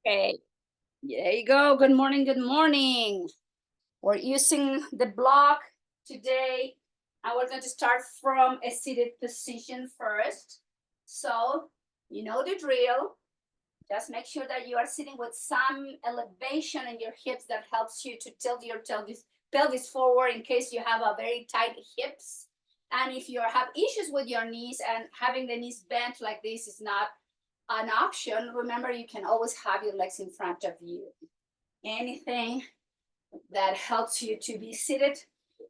Okay, there you go. Good morning. Good morning. We're using the block today, and we're going to start from a seated position first. So, you know the drill. Just make sure that you are sitting with some elevation in your hips that helps you to tilt your pelvis forward in case you have a very tight hips. And if you have issues with your knees and having the knees bent like this is not an option, remember you can always have your legs in front of you. Anything that helps you to be seated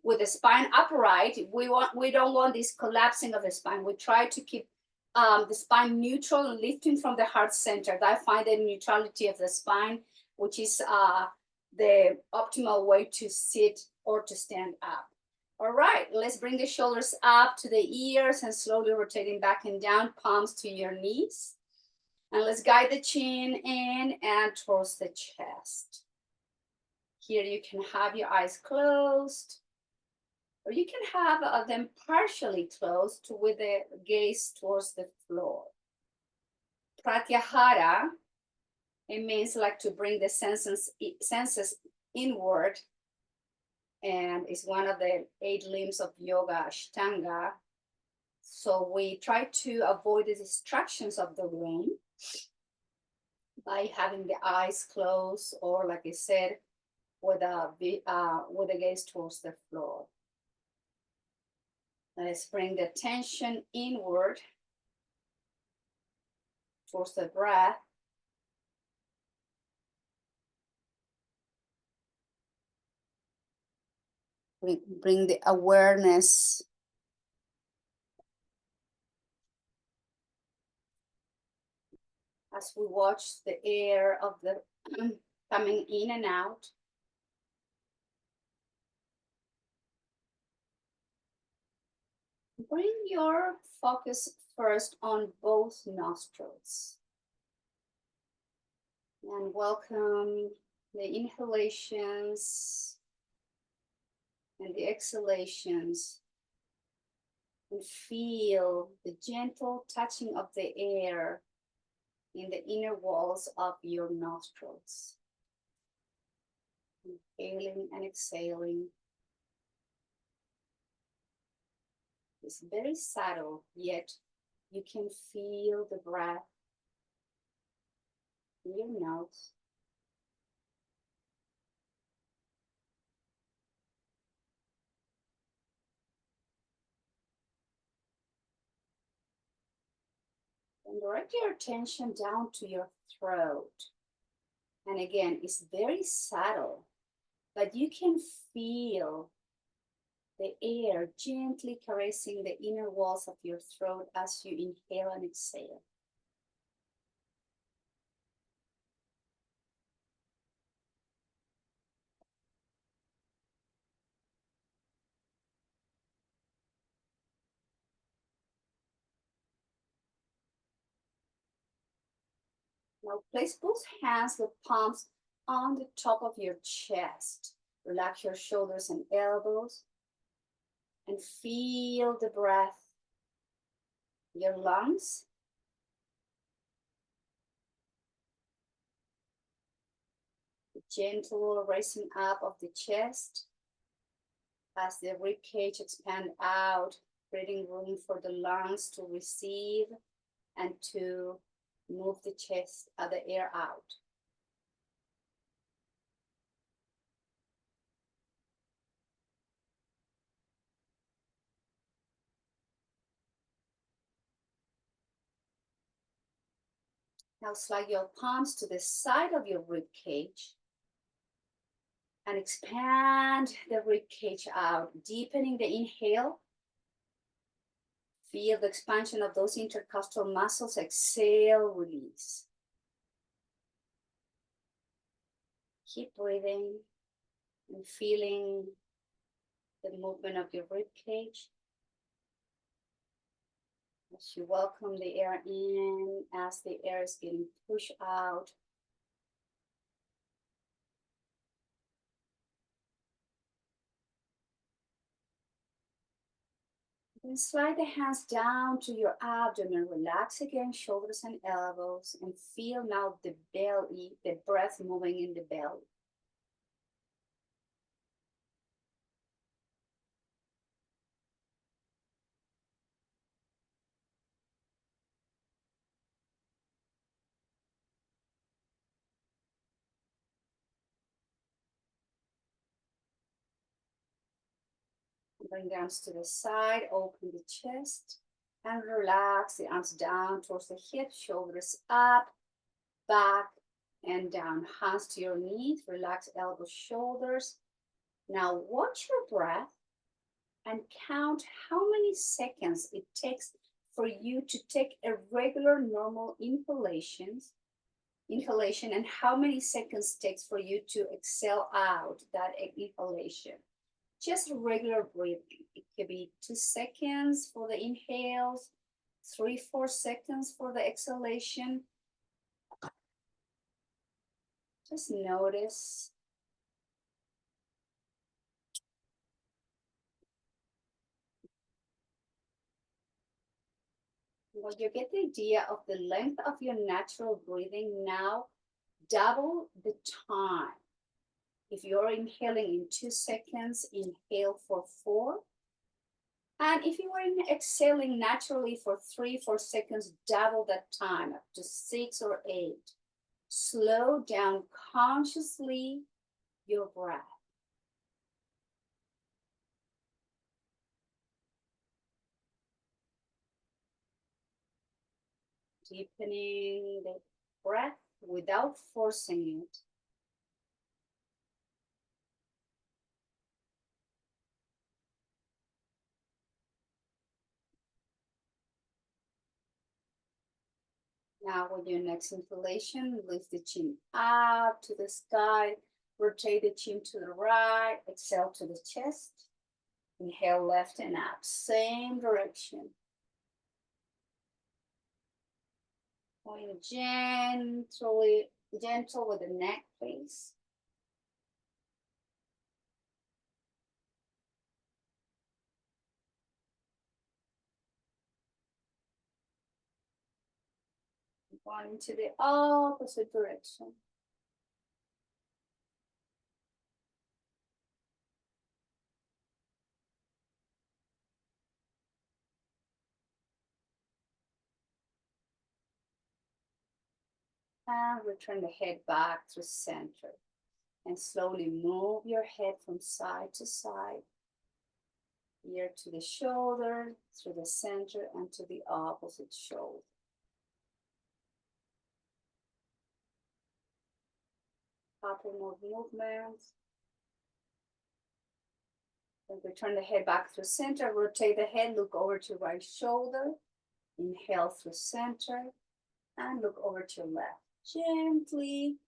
with the spine upright. We don't want this collapsing of the spine. We try to keep the spine neutral and lifting from the heart center. I find the neutrality of the spine, which is the optimal way to sit or to stand up. All right, let's bring the shoulders up to the ears and slowly rotating back and down, palms to your knees. And let's guide the chin in and towards the chest. Here you can have your eyes closed, or you can have them partially closed with the gaze towards the floor. Pratyahara, it means like to bring the senses inward, and it's one of the 8 limbs of yoga, Ashtanga. So we try to avoid the distractions of the room by having the eyes closed, or like I said, with a gaze towards the floor. Let's bring the attention inward towards the breath. Bring the awareness as we watch the air of the coming in and out. Bring your focus first on both nostrils. And welcome the inhalations and the exhalations. And feel the gentle touching of the air in the inner walls of your nostrils. Inhaling and exhaling. It's very subtle, yet you can feel the breath in your nose. And direct your attention down to your throat. And again, it's very subtle, but you can feel the air gently caressing the inner walls of your throat as you inhale and exhale. Now place both hands with palms on the top of your chest. Relax your shoulders and elbows and feel the breath, your lungs. The gentle raising up of the chest as the rib cage expands out, creating room for the lungs to receive and to move the chest, the air out. Now slide your palms to the side of your rib cage and expand the rib cage out, deepening the inhale. Feel the expansion of those intercostal muscles. Exhale, release. Keep breathing and feeling the movement of your rib cage. As you welcome the air in, as the air is getting pushed out. Then slide the hands down to your abdomen. Relax again, shoulders and elbows, and feel now the belly, the breath moving in the belly. Bring the arms to the side, open the chest, and relax the arms down towards the hips, shoulders up, back, and down. Hands to your knees, relax elbows, shoulders. Now watch your breath and count how many seconds it takes for you to take a regular normal inhalation and how many seconds it takes for you to exhale out that inhalation. Just regular breathing. It could be 2 seconds for the inhales, 3-4 seconds for the exhalation. Just notice. When you get the idea of the length of your natural breathing, now double the time. If you're inhaling in 2 seconds, inhale for 4. And if you are exhaling naturally for 3-4 seconds, double that time up to 6 or 8. Slow down consciously your breath. Deepening the breath without forcing it. Now with your next inhalation, lift the chin up to the sky, rotate the chin to the right, exhale to the chest. Inhale left and up, same direction. Going gentle with the neck, please. Going into the opposite direction. And return the head back to center. And slowly move your head from side to side. Ear to the shoulder, through the center, and to the opposite shoulder. Couple more movements. And return the head back through center. Rotate the head, look over to right shoulder. Inhale through center. And look over to your left. Gently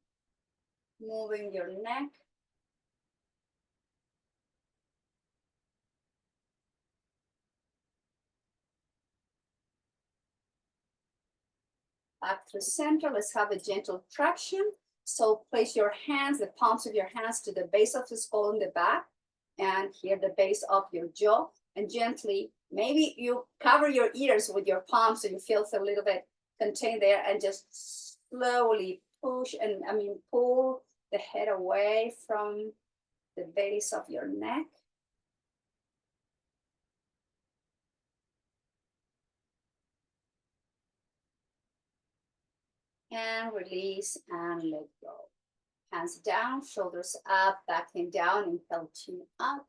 moving your neck. Back through center. Let's have a gentle traction. So place your hands, the palms of your hands to the base of the skull in the back. And here the base of your jaw. And gently, maybe you cover your ears with your palms so you feel a little bit contained there. And just slowly push and pull the head away from the base of your neck. And release and let go. Hands down, shoulders up, back and down. Inhale, chin up.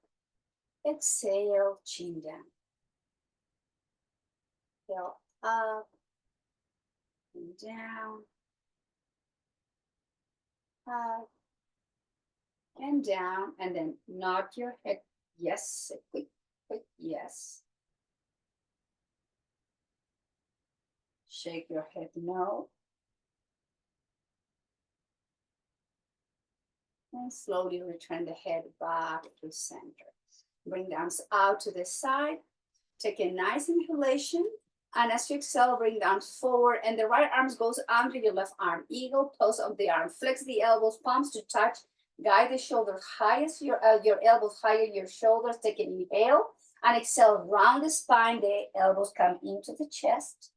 Exhale, chin down. Inhale, up and down. Up and down. And then nod your head. Yes, a quick yes. Shake your head no. And slowly return the head back to center. Bring the arms out to the side. Take a nice inhalation. And as you exhale, bring the arms forward. And the right arm goes under your left arm. Eagle pose of the arm. Flex the elbows, palms to touch. Guide the shoulders highest, your elbows higher your shoulders. Take an inhale. And exhale, round the spine, the elbows come into the chest.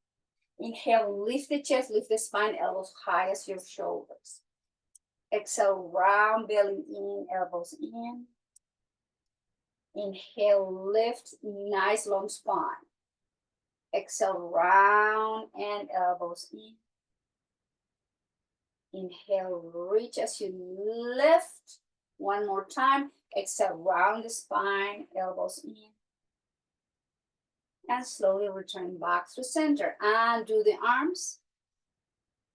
Inhale, lift the chest, lift the spine, elbows high as your shoulders. Exhale, round belly in, elbows in. Inhale, lift, nice long spine. Exhale, round and elbows in. Inhale, reach as you lift. One more time. Exhale, round the spine, elbows in. And slowly return back to center. And do the arms.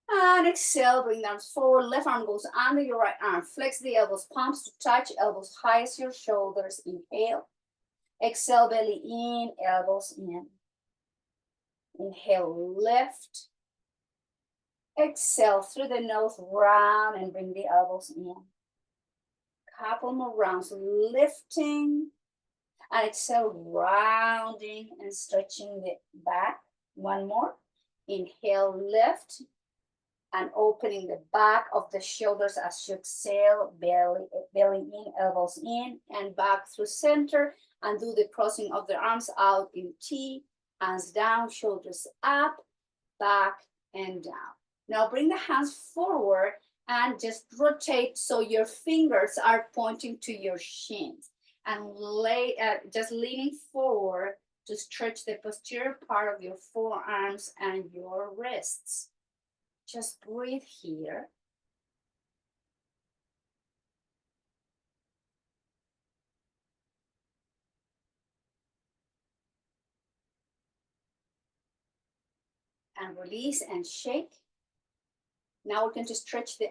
And exhale, bring the arms forward. Left arm goes under your right arm. Flex the elbows, palms to touch, elbows high as your shoulders. Inhale. Exhale, belly in, elbows in. Inhale, lift. Exhale through the nose, round and bring the elbows in. Couple more rounds, lifting. And exhale, rounding and stretching the back. One more. Inhale, lift. And opening the back of the shoulders as you exhale, belly in, elbows in, and back through center. And do the crossing of the arms out in T, hands down, shoulders up, back and down. Now bring the hands forward and just rotate so your fingers are pointing to your shins. And just leaning forward to stretch the posterior part of your forearms and your wrists. Just breathe here. And release and shake. Now we're going to stretch the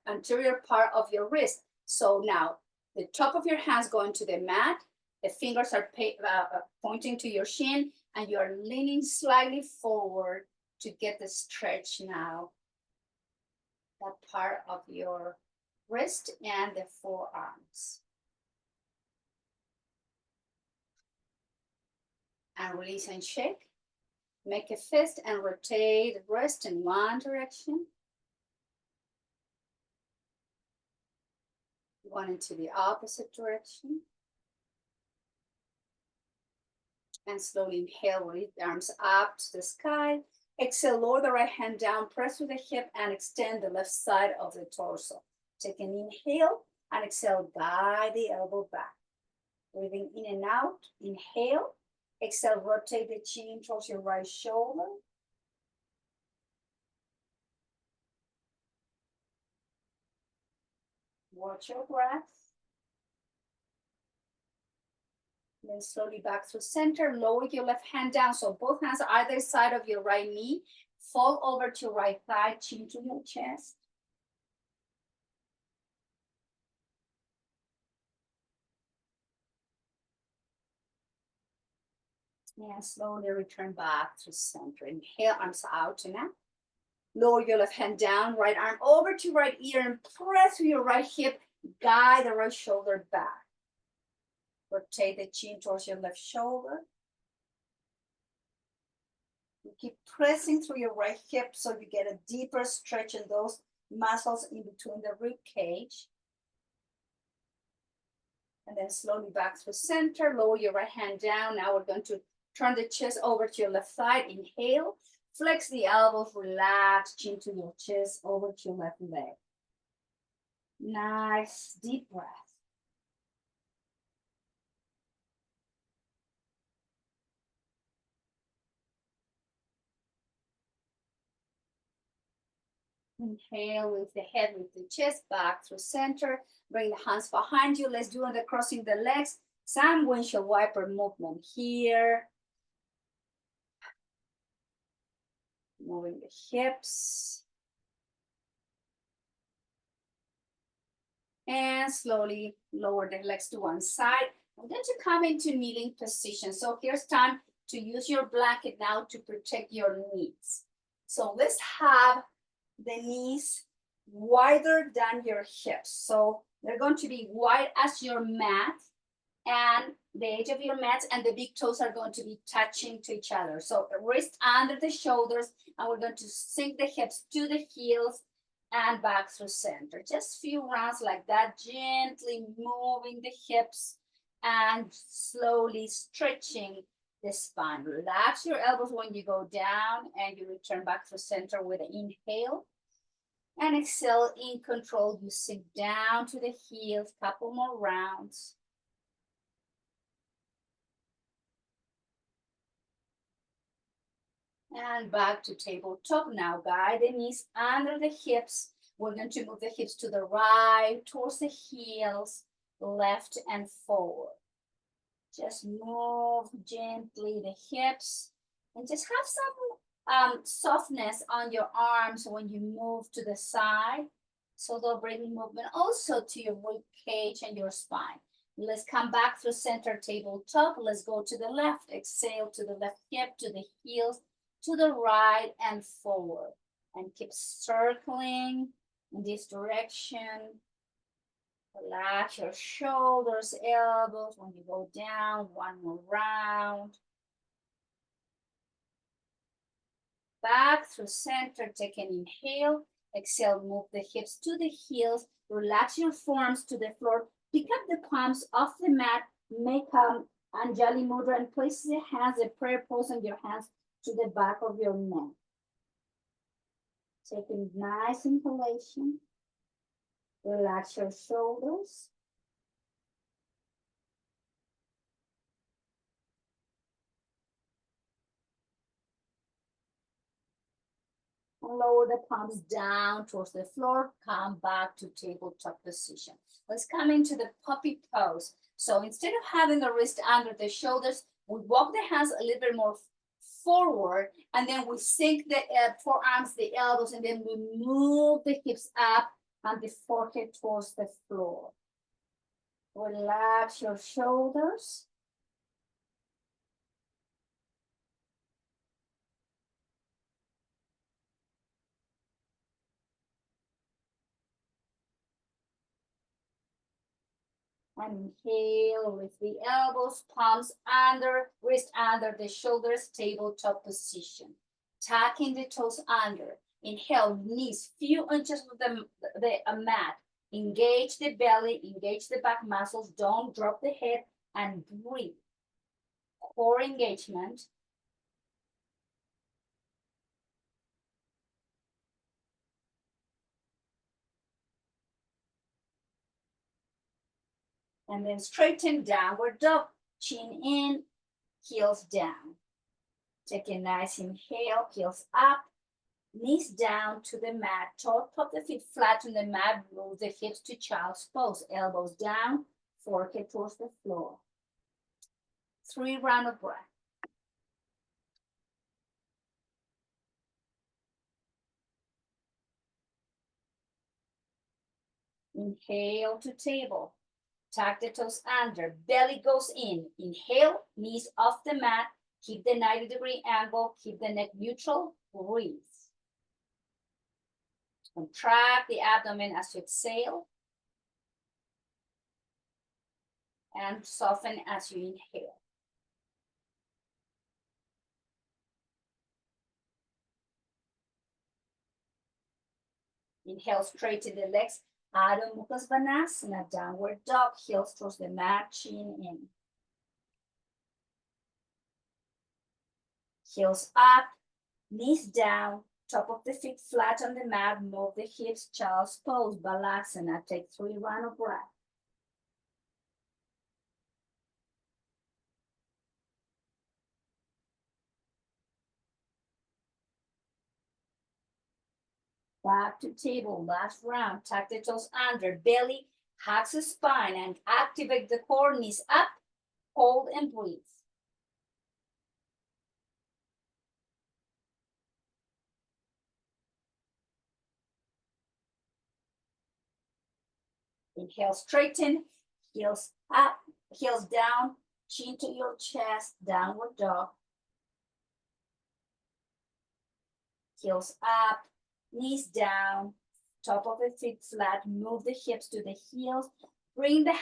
anterior part of your wrist. So now the top of your hands going to the mat. The fingers are pointing to your shin and you are leaning slightly forward to get the stretch now. That part of your wrist and the forearms. And release and shake. Make a fist and rotate the wrist in one direction. One into the opposite direction. And slowly inhale, release the arms up to the sky. Exhale, lower the right hand down, press with the hip and extend the left side of the torso. Take an inhale and exhale, guide the elbow back. Breathing in and out, inhale. Exhale, rotate the chin towards your right shoulder. Watch your breath. Then slowly back through center, lower your left hand down. So both hands are either side of your right knee. Fall over to your right thigh, chin to your chest. And slowly return back to center. Inhale, arms out and up. Lower your left hand down, right arm over to right ear and press with your right hip. Guide the right shoulder back. Rotate the chin towards your left shoulder. You keep pressing through your right hip so you get a deeper stretch in those muscles in between the rib cage. And then slowly back through center, lower your right hand down. Now we're going to turn the chest over to your left side. Inhale, flex the elbows, relax, chin to your chest, over to your left leg. Nice, deep breath. Inhale with the head, with the chest, back through center. Bring the hands behind you. Let's do the crossing the legs. Some windshield wiper movement here. Moving the hips. And slowly lower the legs to one side. I'm going to come into kneeling position. So here's time to use your blanket now to protect your knees. So let's have the knees wider than your hips. So they're going to be wide as your mat and the edge of your mat and the big toes are going to be touching to each other. So the wrist under the shoulders and we're going to sink the hips to the heels and back through center. Just few rounds like that, gently moving the hips and slowly stretching the spine. Relax your elbows when you go down and you return back to center with an inhale. And exhale in control. You sink down to the heels, couple more rounds. And back to tabletop. Now guide the knees under the hips. We're going to move the hips to the right, towards the heels, left and forward. Just move gently the hips and just have some softness on your arms when you move to the side. So they'll bring movement also to your rib cage and your spine. Let's come back through center tabletop. Let's go to the left. Exhale to the left hip, to the heels, to the right and forward. And keep circling in this direction. Relax your shoulders, elbows when you go down. One more round. Back through center, take an inhale. Exhale, move the hips to the heels. Relax your forearms to the floor. Pick up the palms off the mat. Make Anjali Mudra and place the hands, the prayer pose on your hands to the back of your neck. Take a nice inhalation. Relax your shoulders. Lower the palms down towards the floor. Come back to tabletop position. Let's come into the puppy pose. So instead of having the wrist under the shoulders, we walk the hands a little bit more forward, and then we sink the forearms, the elbows, and then we move the hips up and the forehead towards the floor. Relax your shoulders. Inhale with the elbows, palms under, wrist under the shoulders, tabletop position. Tucking the toes under. Inhale, knees few inches with the mat. Engage the belly, engage the back muscles. Don't drop the head and breathe. Core engagement. And then straighten downward dog. Chin in, heels down. Take a nice inhale, heels up. Knees down to the mat, top of the feet flat on the mat, move the hips to child's pose, elbows down, forehead towards the floor. 3 rounds of breath. Inhale to table, tuck the toes under, belly goes in. Inhale, knees off the mat, keep the 90-degree angle, keep the neck neutral, breathe. Contract the abdomen as you exhale. And soften as you inhale. Inhale, straighten the legs. Adho Mukha Svanasana, downward dog, heels towards the mat, chin in. Heels up, knees down, top of the feet flat on the mat, move the hips, child's pose, Balasana. Take 3 rounds of breath. Back to table, last round. Tuck the toes under, belly, hugs the spine, and activate the core, knees up, hold and breathe. Inhale, straighten, heels up, heels down, chin to your chest, downward dog. Heels up, knees down, top of the feet flat, move the hips to the heels, bring the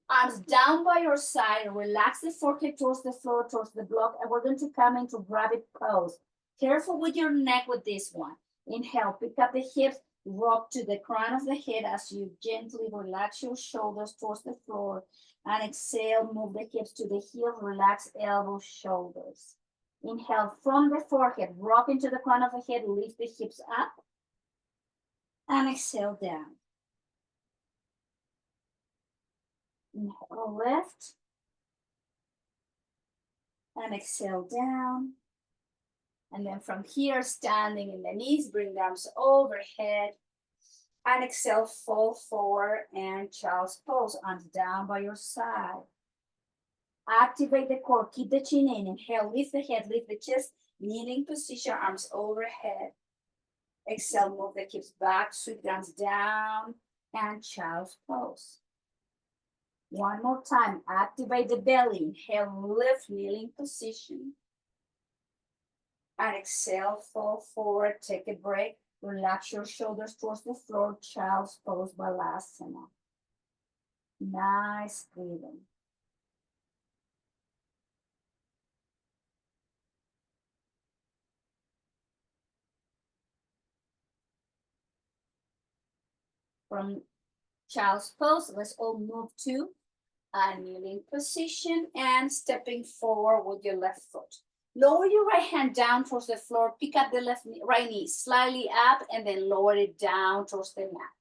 arms down by your side, relax the forehead towards the floor, towards the block, and we're going to come into rabbit pose. Careful with your neck with this one. Inhale, pick up the hips, Rock to the crown of the head as you gently relax your shoulders towards the floor. And exhale, move the hips to the heels, relax elbows, shoulders. Inhale from the forehead, rock into the crown of the head, lift the hips up. And exhale down. Inhale, lift. And exhale down. And then from here, standing in the knees, bring the arms overhead. And exhale, fold forward and child's pose, arms down by your side. Activate the core, keep the chin in. Inhale, lift the head, lift the chest, kneeling position, arms overhead. Exhale, move the hips back, sweep the arms down, and child's pose. One more time, activate the belly. Inhale, lift, kneeling position. And exhale, fall forward, take a break. Relax your shoulders towards the floor, child's pose, Balasana. Nice breathing. From child's pose, let's all move to a kneeling position and stepping forward with your left foot. Lower your right hand down towards the floor, pick up the right knee slightly up and then lower it down towards the mat.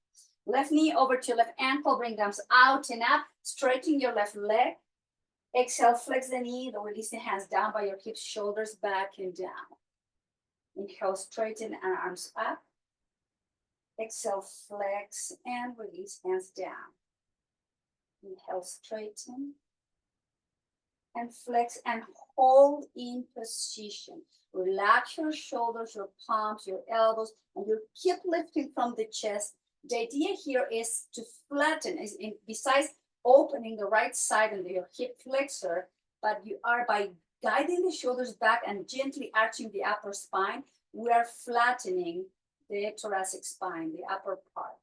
Left knee over to your left ankle, bring arms out and up, straighten your left leg. Exhale, flex the knee, release the hands down by your hips, shoulders back and down. Inhale, straighten and arms up. Exhale, flex and release, hands down. Inhale, straighten and flex and hold in position. Relax your shoulders, your palms, your elbows, and you keep lifting from the chest. The idea here is to flatten, besides opening the right side and your hip flexor, but you are, by guiding the shoulders back and gently arching the upper spine, we are flattening the thoracic spine, the upper part.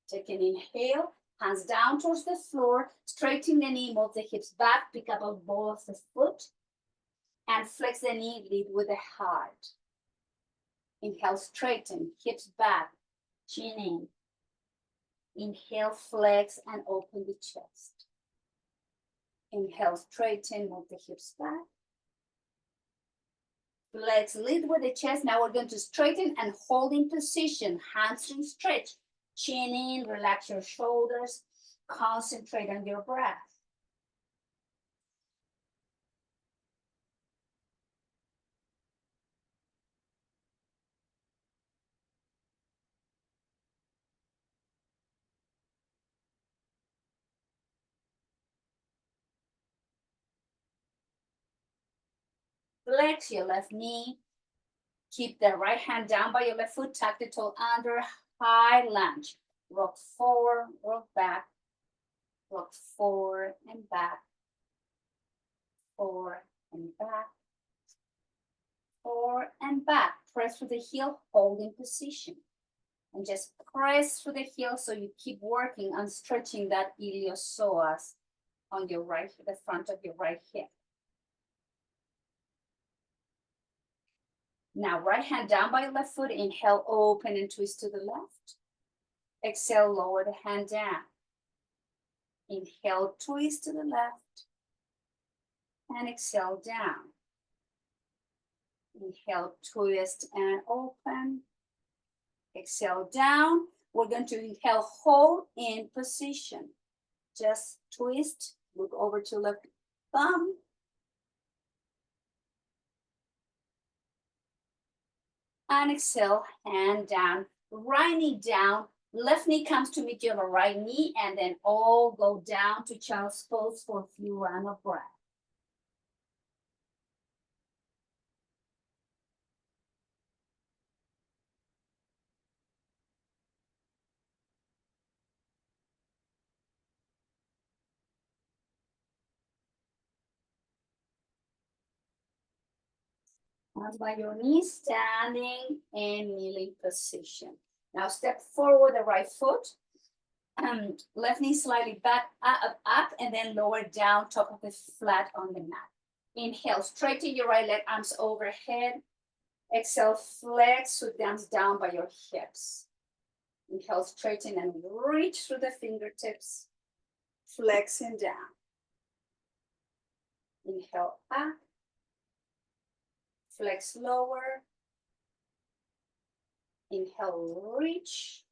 Take an inhale, hands down towards the floor, straighten the knee, move the hips back, pick up a ball of the foot, and flex the knee, lead with the heart. Inhale, straighten, hips back, chin in. Inhale, flex and open the chest. Inhale, straighten, move the hips back. Flex, lead with the chest. Now we're going to straighten and hold in position, hamstring stretch. Chin in, relax your shoulders, concentrate on your breath. Flex your left knee. Keep the right hand down by your left foot, tuck the toe under, high lunge. Rock forward, rock back, rock forward and back, forward and back, forward and back. Press through the heel, hold in position. And just press through the heel so you keep working on stretching that iliopsoas on your right, the front of your right hip. Now, right hand down by your left foot. Inhale, open and twist to the left. Exhale, lower the hand down. Inhale, twist to the left. And exhale, down. Inhale, twist and open. Exhale, down. We're going to inhale, hold in position. Just twist, look over to left thumb. And exhale, hand down, right knee down, left knee comes to meet your right knee, and then all go down to child's pose for a few rounds of breath. Hands by your knees, standing in kneeling position. Now step forward the right foot. Left knee slightly back, up, and then lower down, top of the flat on the mat. Inhale, straighten your right leg, arms overhead. Exhale, flex, sweep the arms down by your hips. Inhale, straighten and reach through the fingertips, flexing down. Inhale, up, flex lower. Inhale, reach,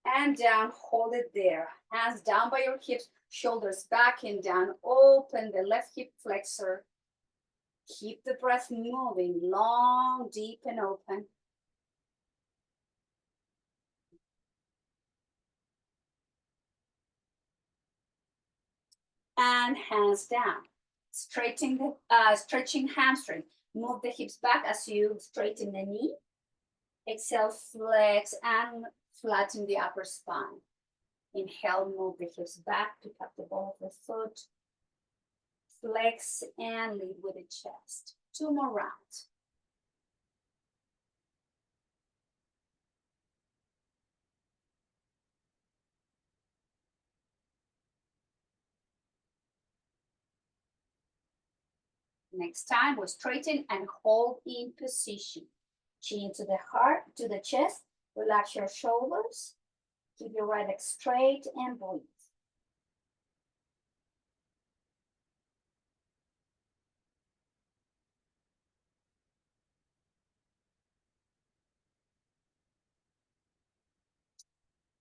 and down, hold it there. Hands down by your hips, shoulders back and down. Open the left hip flexor. Keep the breath moving, long, deep, and open. And hands down. Stretching hamstring. Move the hips back as you straighten the knee. Exhale, flex and flatten the upper spine. Inhale, move the hips back, pick up the ball of the foot. Flex and lead with the chest. 2 more rounds. Next time, we straighten and hold in position. Chin to the heart, to the chest. Relax your shoulders. Keep your right leg straight and breathe.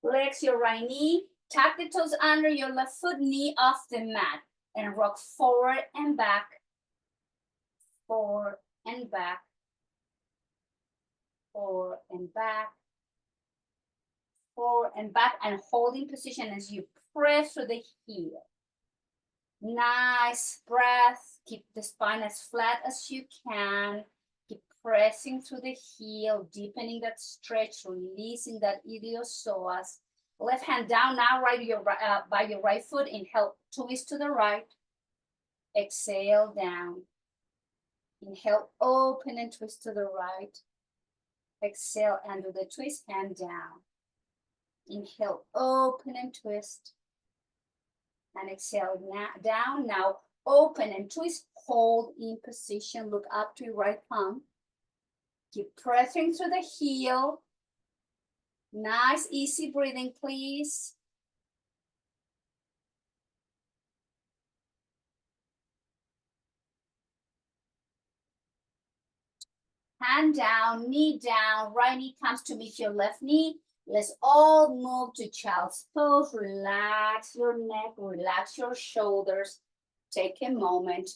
Flex your right knee. Tuck the toes under your left foot, knee off the mat. And rock forward and back. Forward and back. Forward and back. Forward and back, and holding position as you press through the heel. Nice breath. Keep the spine as flat as you can. Keep pressing through the heel, deepening that stretch, releasing that iliopsoas. Left hand down now, by your right foot. Inhale, twist to the right. Exhale, down. Inhale, open and twist to the right. Exhale, and do the twist, hand down. Inhale, open and twist. And exhale, down. Now, open and twist, hold in position. Look up to your right palm. Keep pressing through the heel. Nice, easy breathing, please. Hand down, knee down. Right knee comes to meet your left knee. Let's all move to child's pose. Relax your neck, relax your shoulders. Take a moment.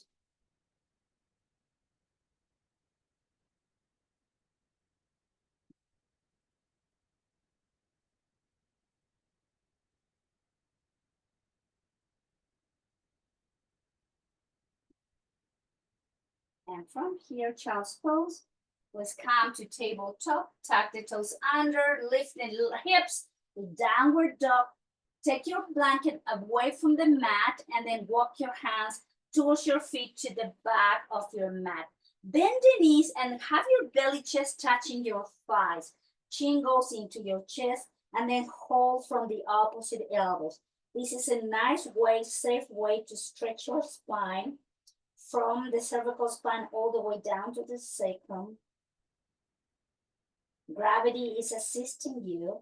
And from here, child's pose. Let's come to tabletop. Tuck the toes under, lift the little hips, downward dog. Take your blanket away from the mat and then walk your hands towards your feet to the back of your mat. Bend the knees and have your belly chest touching your thighs. Chin goes into your chest and then hold from the opposite elbows. This is a nice way, safe way to stretch your spine from the cervical spine all the way down to the sacrum. Gravity is assisting you.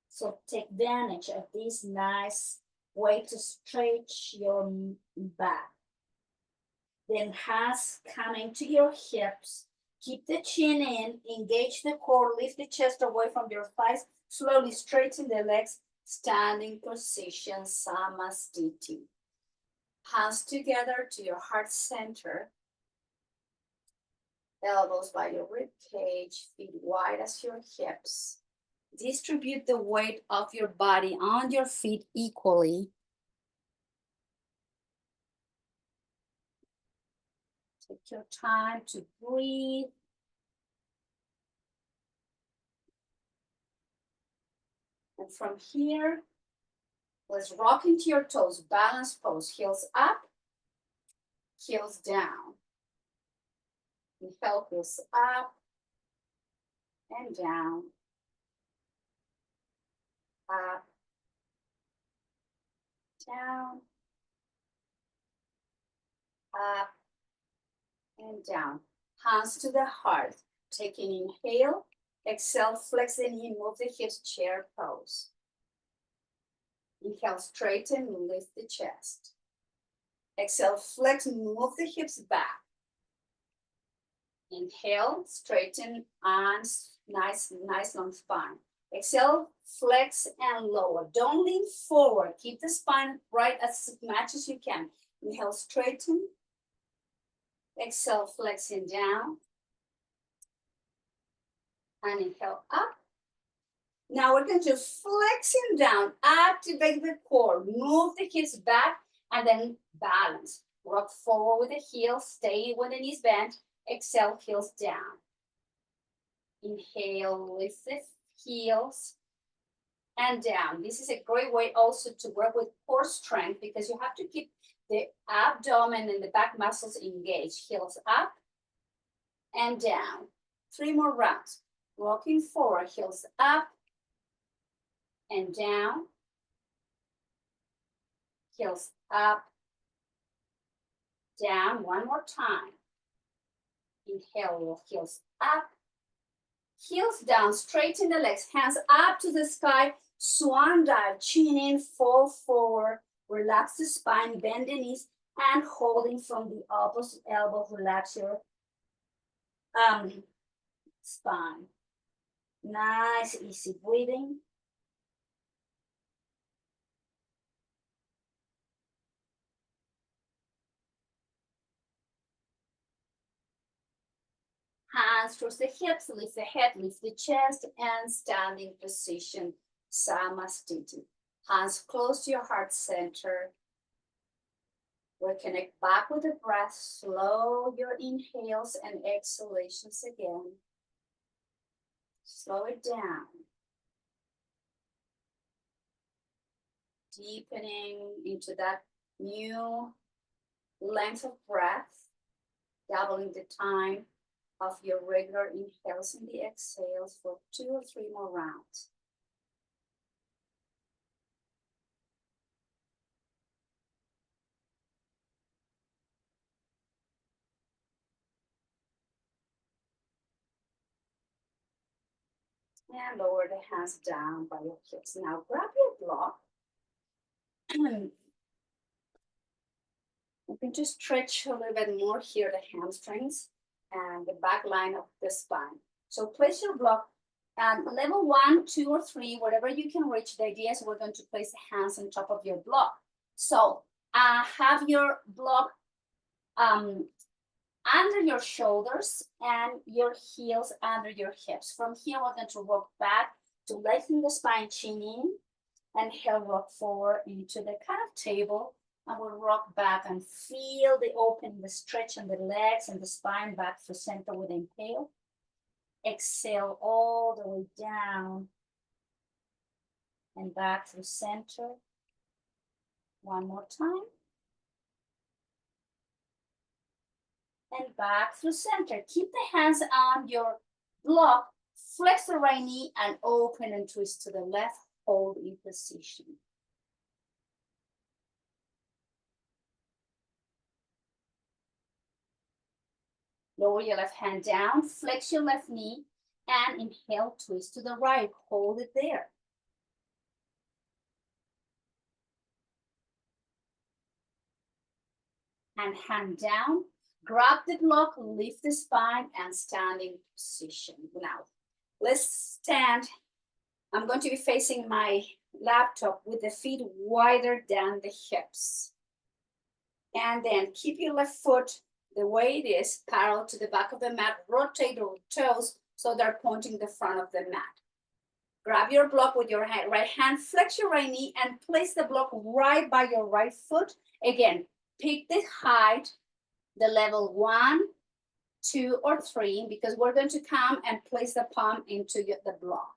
So take advantage of this nice way to stretch your back. Then hands coming to your hips. Keep the chin in, engage the core, lift the chest away from your thighs. Slowly straighten the legs, standing position, Samasthiti. Hands together to your heart center. Elbows by your rib cage, feet wide as your hips. Distribute the weight of your body on your feet equally. Take your time to breathe. And from here, let's rock into your toes, balance pose, heels up, heels down. Inhale, heels up and down, up, down, up, and down. Hands to the heart. Take an inhale, Exhale, flex the knee, move the hips, chair pose. Inhale, straighten, lift the chest. Exhale, flex, move the hips back. Inhale, straighten and nice long spine. Exhale, flex and lower. Don't lean forward. Keep the spine right as much as you can. Inhale, straighten. Exhale, flexing down. And inhale, up. Now we're going to flexing down, activate the core, move the hips back, and then balance. Rock forward with the heels, stay with the knees bent. Exhale, heels down. Inhale, lift the heels and down. This is a great way also to work with core strength because you have to keep the abdomen and the back muscles engaged. Heels up and down. 3 more rounds. Rocking forward, heels up and down. Heels up, down. One more time. Inhale, heels up. Heels down, straighten the legs, hands up to the sky, swan dive, chin in, fall forward, relax the spine, bend the knees, and holding from the opposite elbow, relax your spine. Nice, easy breathing. Hands towards the hips, lift the head, lift the chest, and standing position, Samastiti. Hands close to your heart center. Reconnect back with the breath. Slow your inhales and exhalations again. Slow it down. Deepening into that new length of breath, doubling the time of your regular inhales and the exhales for 2 or 3 more rounds. And lower the hands down by your hips. Now grab your block. You can just stretch a little bit more here, the hamstrings and the back line of the spine. So place your block at level 1, 2, or 3, whatever you can reach. The idea is we're going to place the hands on top of your block. So have your block under your shoulders and your heels under your hips. From here, we're going to rock back to lengthen the spine, chin in, and heel rock forward into the kind of table. And we'll rock back and feel the open, the stretch in the legs and the spine back to center with inhale. Exhale all the way down and back to center. One more time. And back through center. Keep the hands on your block. Flex the right knee and open and twist to the left. Hold in position. Lower your left hand down. Flex your left knee and inhale, twist to the right. Hold it there. And hand down. Grab the block, lift the spine, and standing position. Now, let's stand. I'm going to be facing my laptop with the feet wider than the hips. And then keep your left foot the way it is, parallel to the back of the mat. Rotate your toes so they're pointing the front of the mat. Grab your block with your right hand, flex your right knee, and place the block right by your right foot. Again, pick the height, the level 1, 2, or 3, because we're going to come and place the palm into the block.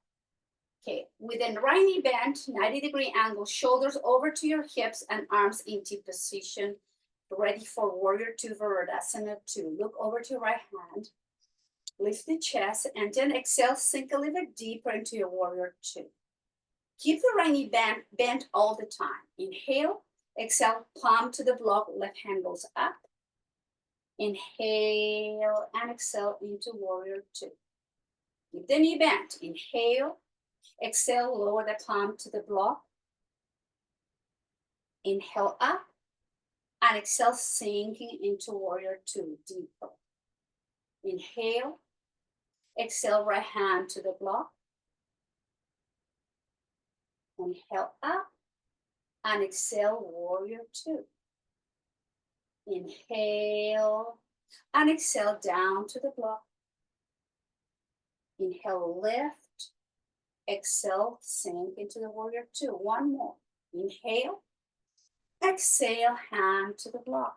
Okay, with the right knee bent, 90-degree angle, shoulders over to your hips and arms into position, ready for Warrior 2, Virudasana 2. Look over to your right hand, lift the chest, and then exhale, sink a little bit deeper into your Warrior 2. Keep the right knee bent all the time. Inhale, exhale, palm to the block, left hand goes up. Inhale and exhale into Warrior 2. Keep the knee bent. Inhale. Exhale, lower the palm to the block. Inhale up. And exhale, sinking into warrior two, deeper. Inhale. Exhale, right hand to the block. Inhale up. And exhale, warrior two. Inhale. And exhale, down to the block. Inhale, lift. Exhale, sink into the warrior two. One more. Inhale. Exhale, hand to the block.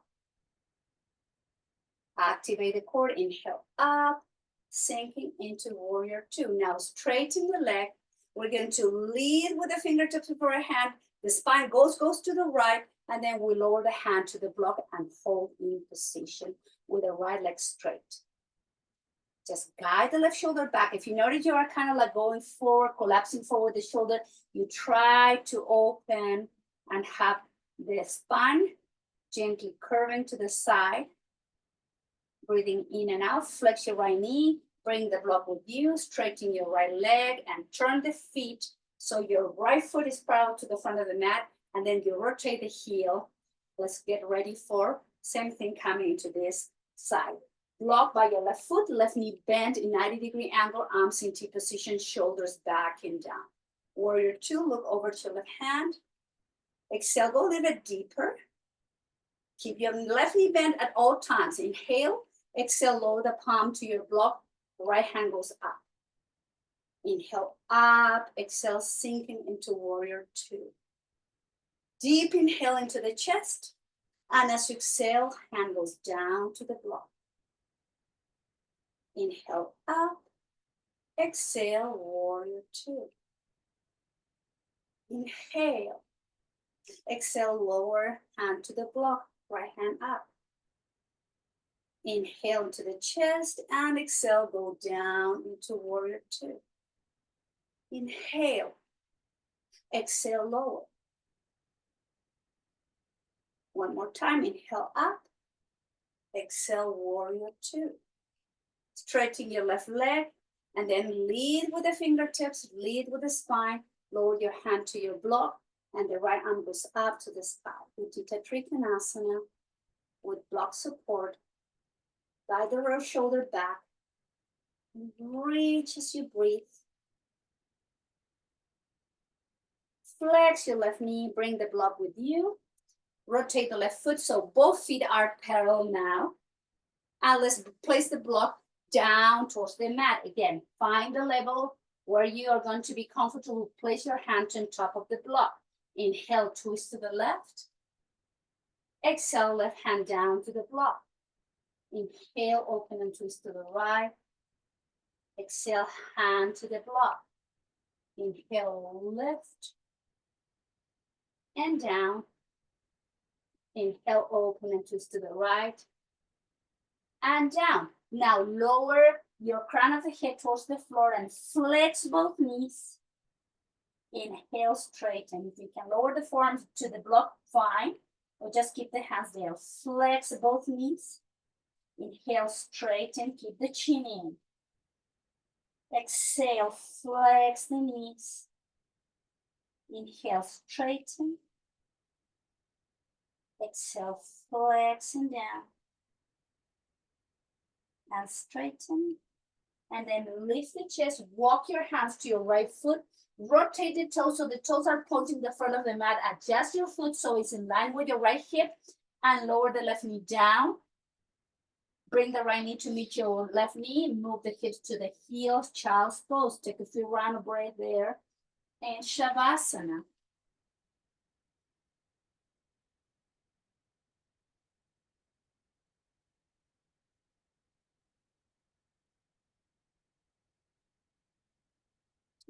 Activate the core. Inhale up, sinking into warrior two. Now straighten the leg. We're going to lead with the fingertips of our hand. The spine goes to the right, and then we lower the hand to the block and hold in position with the right leg straight. Just guide the left shoulder back. If you notice you are kind of like going forward, collapsing forward the shoulder, you try to open and have the spine gently curving to the side. Breathing in and out, flex your right knee, bring the block with you, straighten your right leg and turn the feet so your right foot is parallel to the front of the mat, and then you rotate the heel. Let's get ready for same thing coming into this side. Block by your left foot, left knee bent in 90-degree angle, arms in T position, shoulders back and down. Warrior two, look over to your left hand. Exhale, go a little bit deeper. Keep your left knee bent at all times. Inhale, exhale, lower the palm to your block. Right hand goes up. Inhale up, exhale, sinking into warrior two. Deep inhale into the chest. And as you exhale, hand goes down to the block. Inhale up, exhale, warrior two. Inhale, exhale, lower hand to the block, right hand up. Inhale into the chest and exhale, go down into warrior two. Inhale, exhale, lower. One more time, inhale up, exhale, warrior two. Stretching your left leg and then lead with the fingertips, lead with the spine, lower your hand to your block and the right arm goes up to the sky. Utthita Trikonasana with block support. Guide the right shoulder back. Reach as you breathe. Flex your left knee, bring the block with you. Rotate the left foot so both feet are parallel now. And let's place the block down towards the mat. Again, find the level where you are going to be comfortable. Place your hand on top of the block. Inhale, twist to the left. Exhale, left hand down to the block. Inhale, open and twist to the right. Exhale, hand to the block. Inhale, lift. And down. Inhale, open and twist to the right. And down. Now lower your crown of the head towards the floor and flex both knees. Inhale, straighten. If you can lower the forearms to the block, fine. Or just keep the hands there. Flex both knees. Inhale, straighten. Keep the chin in. Exhale, flex the knees. Inhale, straighten. Exhale, flex and down. And straighten. And then lift the chest. Walk your hands to your right foot. Rotate the toes so the toes are pointing the front of the mat. Adjust your foot so it's in line with your right hip. And lower the left knee down. Bring the right knee to meet your left knee. Move the hips to the heels. Child's pose. Take a few round of breath there. And Shavasana.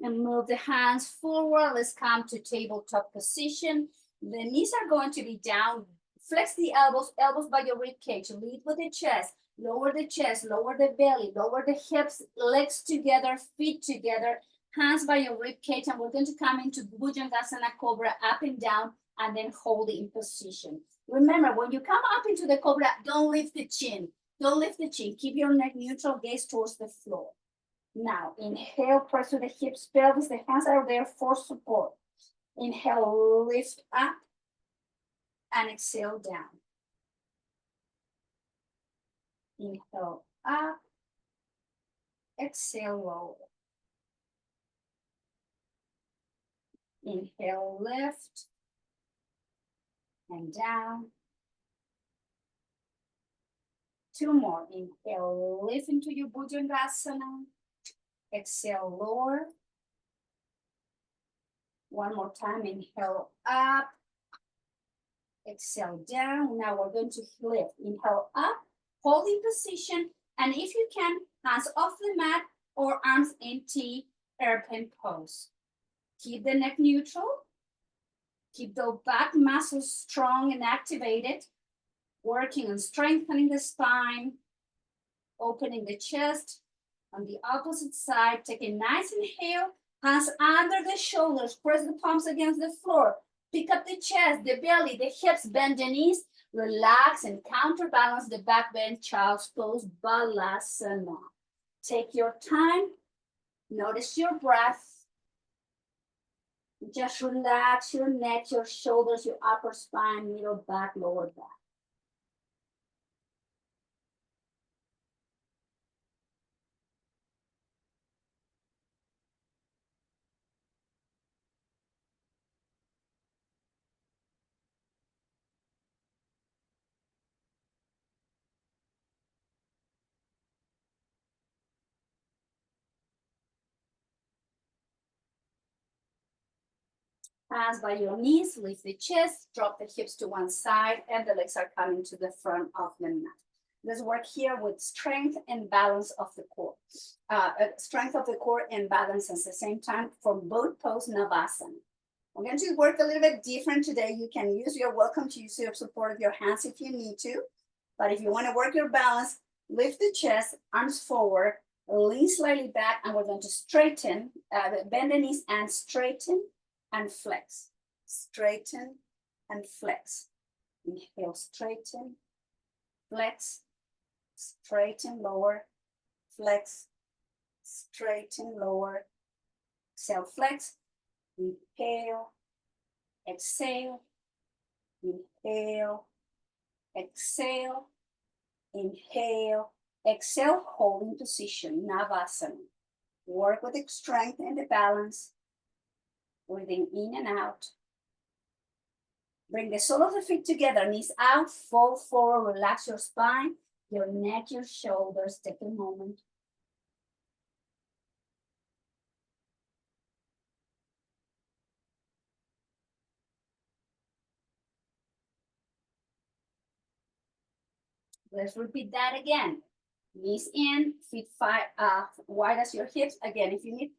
And move the hands forward. Let's come to tabletop position. The knees are going to be down. Flex the elbows, elbows by your rib cage. Lead with the chest. Lower the chest, lower the belly, lower the hips, legs together, feet together, hands by your rib cage. And we're going to come into Bhujangasana Cobra, up and down, and then hold in position. Remember, when you come up into the Cobra, don't lift the chin. Don't lift the chin. Keep your neck neutral, gaze towards the floor. Now, inhale, press to the hips, pelvis, the hands are there for support. Inhale, lift up, and exhale down. Inhale up, exhale lower. Inhale, lift, and down. Two more. Inhale, lift into your Bhujangasana. Exhale, lower. One more time. Inhale up. Exhale down. Now we're going to lift. Inhale up, holding position. And if you can, hands off the mat or arms in T, airplane pose. Keep the neck neutral. Keep those back muscles strong and activated. Working on strengthening the spine, opening the chest. On the opposite side, take a nice inhale, hands under the shoulders, press the palms against the floor. Pick up the chest, the belly, the hips, bend the knees, relax and counterbalance the back bend, child's pose, Balasana. Take your time, notice your breath. Just relax your neck, your shoulders, your upper spine, middle back, lower back. Hands by your knees, lift the chest, drop the hips to one side, and the legs are coming to the front of the mat. Let's work here with strength and balance of the core. Strength of the core and balance at the same time for both pose Navasana. I'm going to work a little bit different today. You're welcome to use your support of your hands if you need to. But if you want to work your balance, lift the chest, arms forward, lean slightly back, and we're going to straighten, bend the knees and straighten and flex. Straighten and flex. Inhale, straighten, flex, straighten, lower, flex, straighten, lower, exhale, flex, inhale, exhale, inhale, exhale, inhale, exhale, holding position, Navasana. Work with the strength and the balance. Breathing in and out. Bring the sole of the feet together, knees out, fall forward, relax your spine, your neck, your shoulders. Take a moment. Let's repeat that again. Knees in, feet wide as your hips. Again, if you need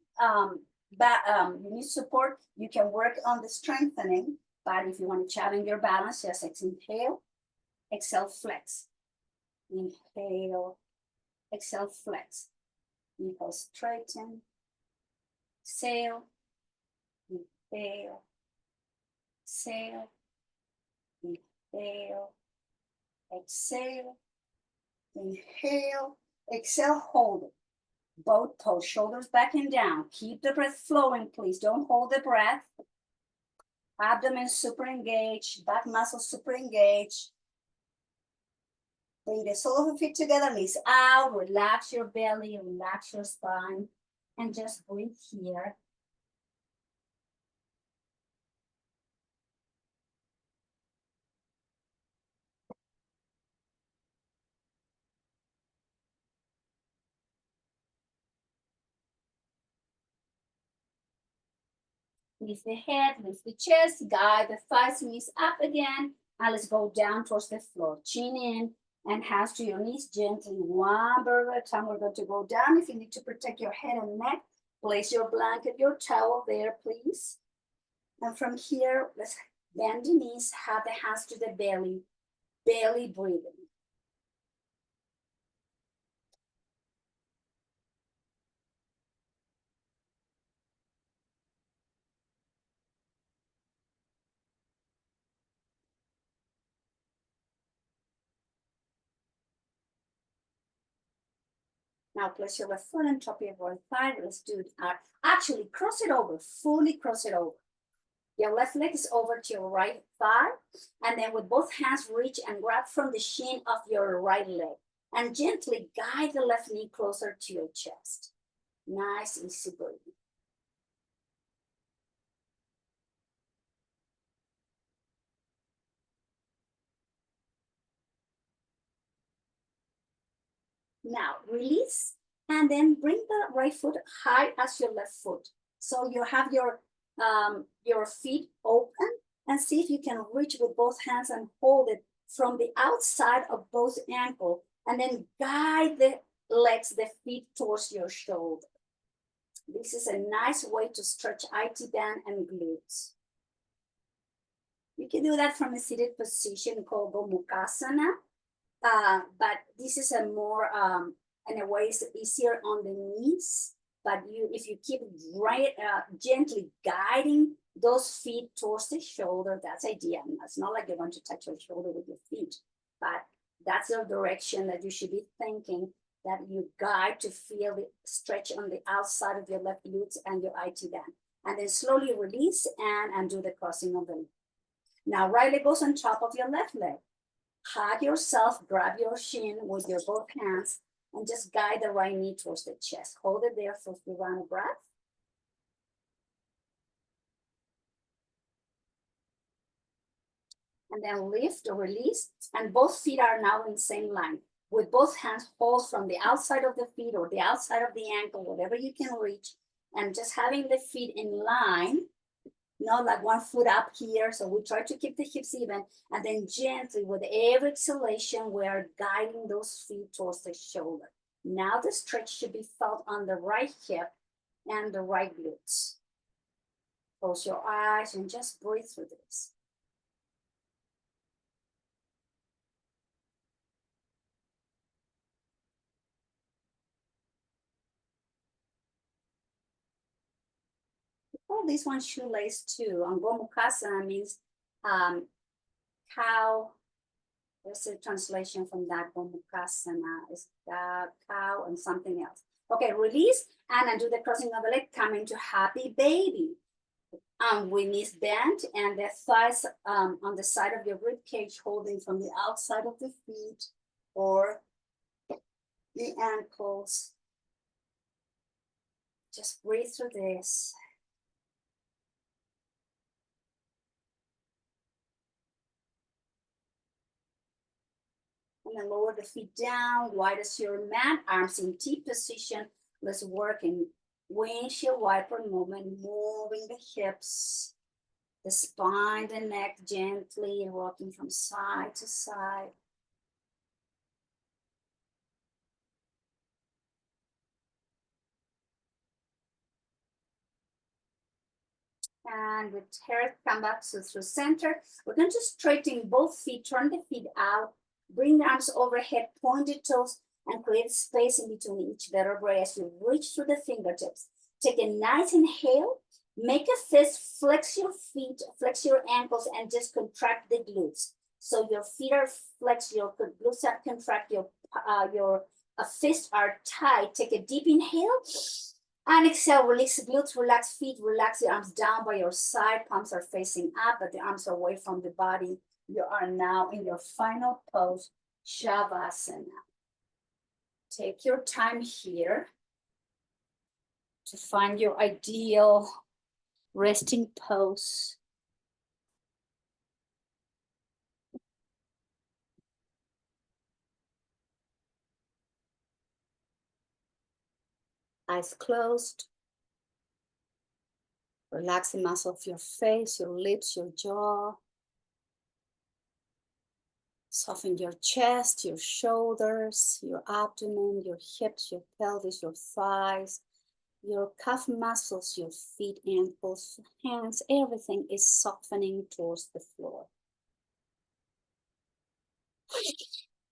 you need support, you can work on the strengthening. But if you want to challenge your balance, just inhale, exhale, flex. Inhale, exhale, flex. Inhale, straighten. Exhale, inhale, exhale, inhale, exhale, inhale, exhale, hold it. Both toes, shoulders back and down. Keep the breath flowing, please. Don't hold the breath. Abdomen super engaged, back muscles super engaged. Bring the sole of the feet together, knees out, relax your belly, relax your spine, and just breathe here. Lift the head, lift the chest, guide the thighs, knees up again. And let's go down towards the floor. Chin in and hands to your knees gently. One breath at a time. We're going to go down. If you need to protect your head and neck, place your blanket, your towel there, please. And from here, let's bend the knees, have the hands to the belly breathing. Now place your left foot on top of your right thigh. Let's do it. Actually, cross it over, fully cross it over. Your left leg is over to your right thigh. And then with both hands, reach and grab from the shin of your right leg. And gently guide the left knee closer to your chest. Nice, easy breathing. Now release and then bring the right foot high as your left foot. So you have your feet open and see if you can reach with both hands and hold it from the outside of both ankles and then guide the legs, the feet towards your shoulder. This is a nice way to stretch IT band and glutes. You can do that from a seated position called Gomukhasana. But this is a more, in a way, it's easier on the knees. But if you keep gently guiding those feet towards the shoulder, that's ideal. It's not like you're going to touch your shoulder with your feet, but that's the direction that you should be thinking, that you guide to feel the stretch on the outside of your left glutes and your IT band. And then slowly release and undo the crossing of the leg. Now right leg goes on top of your left leg. Hug yourself, grab your shin with your both hands, and just guide the right knee towards the chest. Hold it there for a few round of breath. And then lift or release, and both feet are now in the same line. With both hands, hold from the outside of the feet or the outside of the ankle, whatever you can reach, and just having the feet in line, not like one foot up here. So we try to keep the hips even, and then gently with every exhalation, we are guiding those feet towards the shoulder. Now the stretch should be felt on the right hip and the right glutes. Close your eyes and just breathe through this. Oh, this one shoelace too. On Gomukhasana means cow. There's a translation from that. Gomukhasana is cow and something else. Okay, release and undo the crossing of the leg. Come into happy baby. With knees bent and the thighs on the side of your rib cage, holding from the outside of the feet or the ankles. Just breathe through this. And then lower the feet down, wide as your mat, arms in T position. Let's work in windshield wiper movement, moving the hips, the spine, the neck gently, rocking from side to side. And with hair, come back to through center. We're going to straighten both feet, turn the feet out, bring the arms overhead, point the toes, and create space in between each vertebrae as you reach through the fingertips. Take a nice inhale, make a fist, flex your feet, flex your ankles, and just contract the glutes. So your feet are flexed, your glutes are contracted, your fists are tight. Take a deep inhale. And exhale, release the glutes, relax feet, relax the arms down by your side. Palms are facing up, but the arms are away from the body. You are now in your final pose, Shavasana. Take your time here to find your ideal resting pose. Eyes closed. Relax the muscle of your face, your lips, your jaw. Soften your chest, your shoulders, your abdomen, your hips, your pelvis, your thighs, your calf muscles, your feet, ankles, hands, everything is softening towards the floor.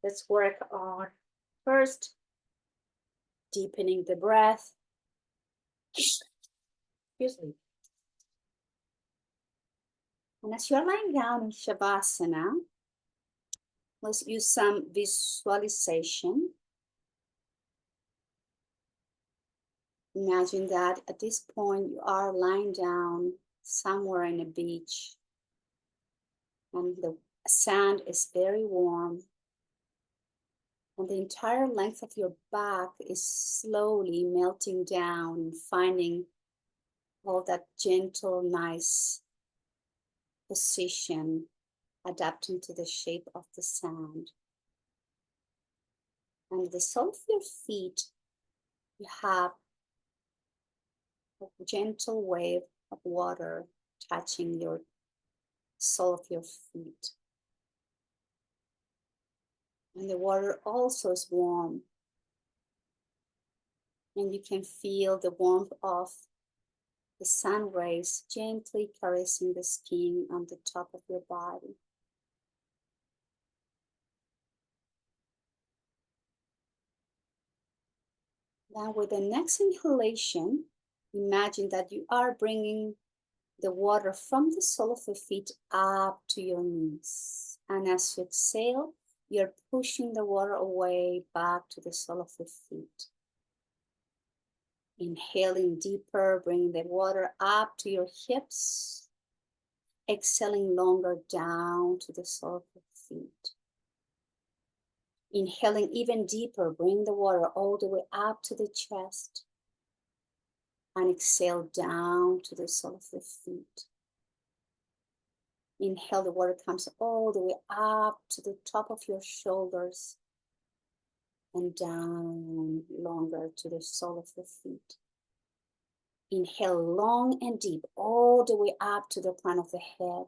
Let's work on first deepening the breath. Excuse me. And as you're lying down in Shavasana, let's use some visualization. Imagine that at this point you are lying down somewhere in a beach and the sand is very warm and the entire length of your back is slowly melting down and finding all that gentle, nice position, adapting to the shape of the sand. And the sole of your feet, you have a gentle wave of water touching your sole of your feet. And the water also is warm. And you can feel the warmth of the sun rays gently caressing the skin on the top of your body. Now with the next inhalation, imagine that you are bringing the water from the sole of the feet up to your knees. And as you exhale, you're pushing the water away back to the sole of the feet. Inhaling deeper, bring the water up to your hips. Exhaling longer down to the sole of your feet. Inhaling even deeper, bring the water all the way up to the chest. And exhale down to the sole of the feet. Inhale, the water comes all the way up to the top of your shoulders and down longer to the sole of the feet. Inhale long and deep, all the way up to the crown of the head.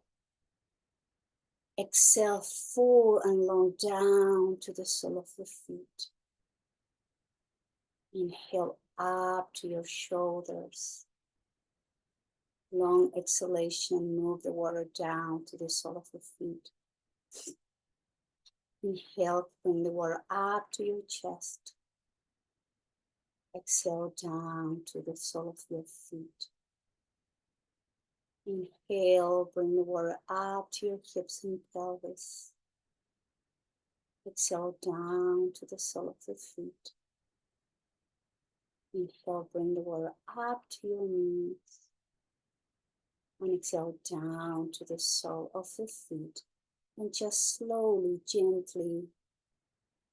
Exhale full and long down to the sole of the feet. Inhale up to your shoulders. Long exhalation, move the water down to the sole of the feet. Inhale, bring the water up to your chest. Exhale down to the sole of your feet. Inhale, bring the water up to your hips and pelvis. Exhale down to the sole of the feet. Inhale, bring the water up to your knees. And exhale down to the sole of the feet. And just slowly, gently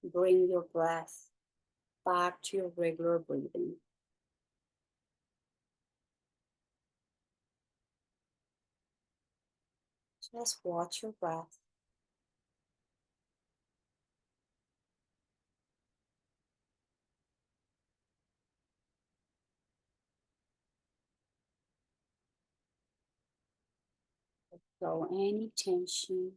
bring your breath back to your regular breathing. Just watch your breath. Let go any tension.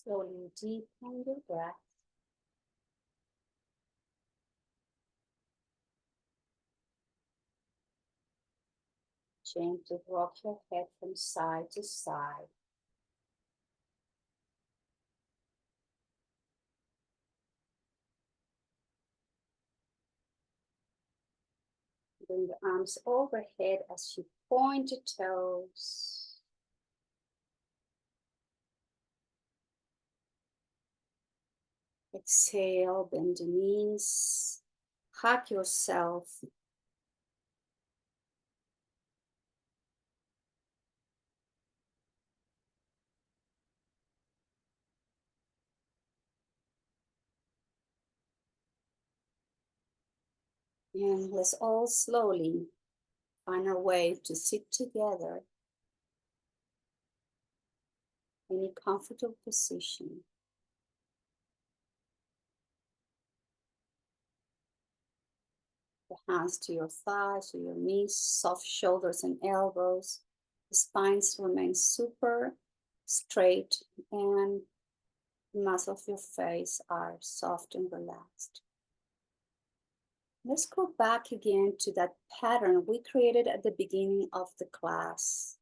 Slowly deepen your breath. Gently rock your head from side to side. Bring the arms overhead as you point the toes. Exhale, bend the knees. Hug yourself. And let's all slowly find our way to sit together in a comfortable position. The hands to your thighs, to your knees, soft shoulders and elbows. The spines remain super straight and the muscles of your face are soft and relaxed. Let's go back again to that pattern we created at the beginning of the class.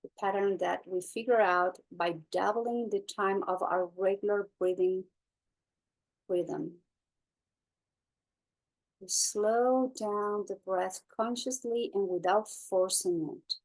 The pattern that we figure out by doubling the time of our regular breathing rhythm. We slow down the breath consciously and without forcing it.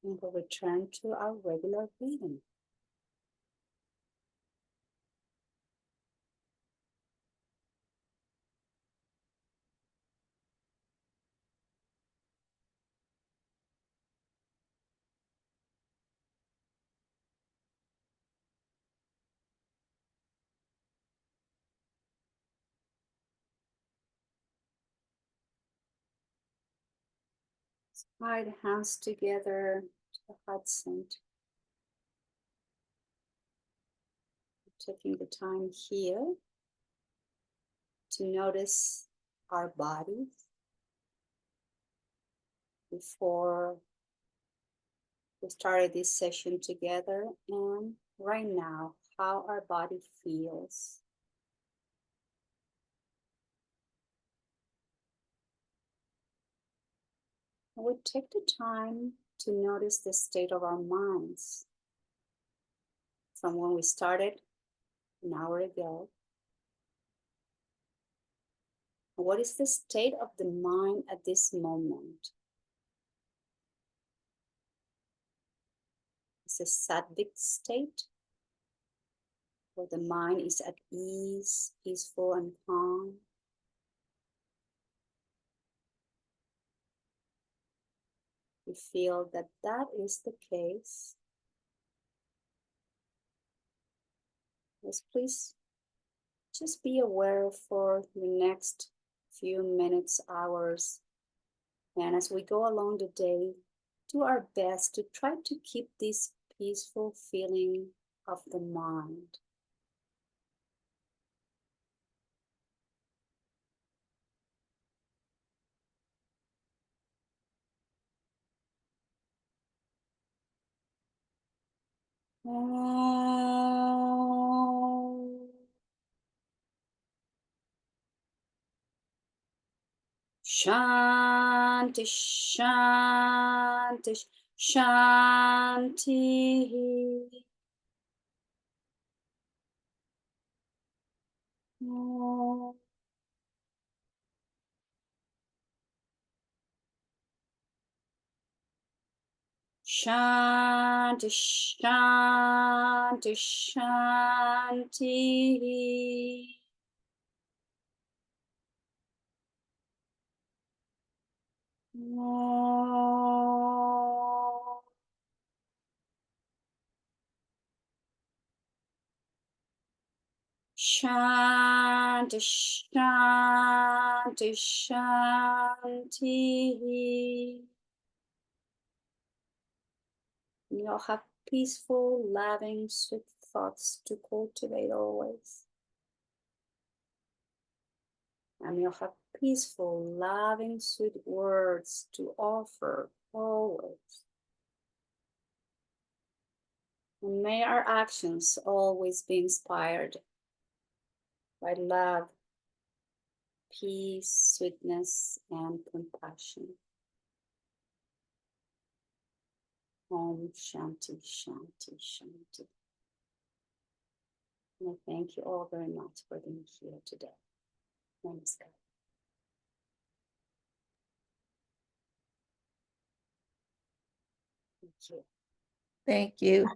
And we'll return to our regular breathing. Slide the hands together to the heart center. Taking the time here to notice our bodies before we started this session together and right now, how our body feels. And we take the time to notice the state of our minds from when we started an hour ago. What is the state of the mind at this moment? It's a sattvic state where the mind is at ease, peaceful and calm. We feel that that is the case. Yes, please just be aware for the next few minutes, hours. And as we go along the day, do our best to try to keep this peaceful feeling of the mind. Shanti, Shanti, Shanti. Shanti, Shanti, Shanti. Shanti, Shanti, Shanti. You'll have peaceful, loving, sweet thoughts to cultivate always. And you'll have peaceful, loving, sweet words to offer always. And may our actions always be inspired by love, peace, sweetness, and compassion. Om Shanti, Shanti, Shanti. And I thank you all very much for being here today. Namaskar. Thank you. Thank you.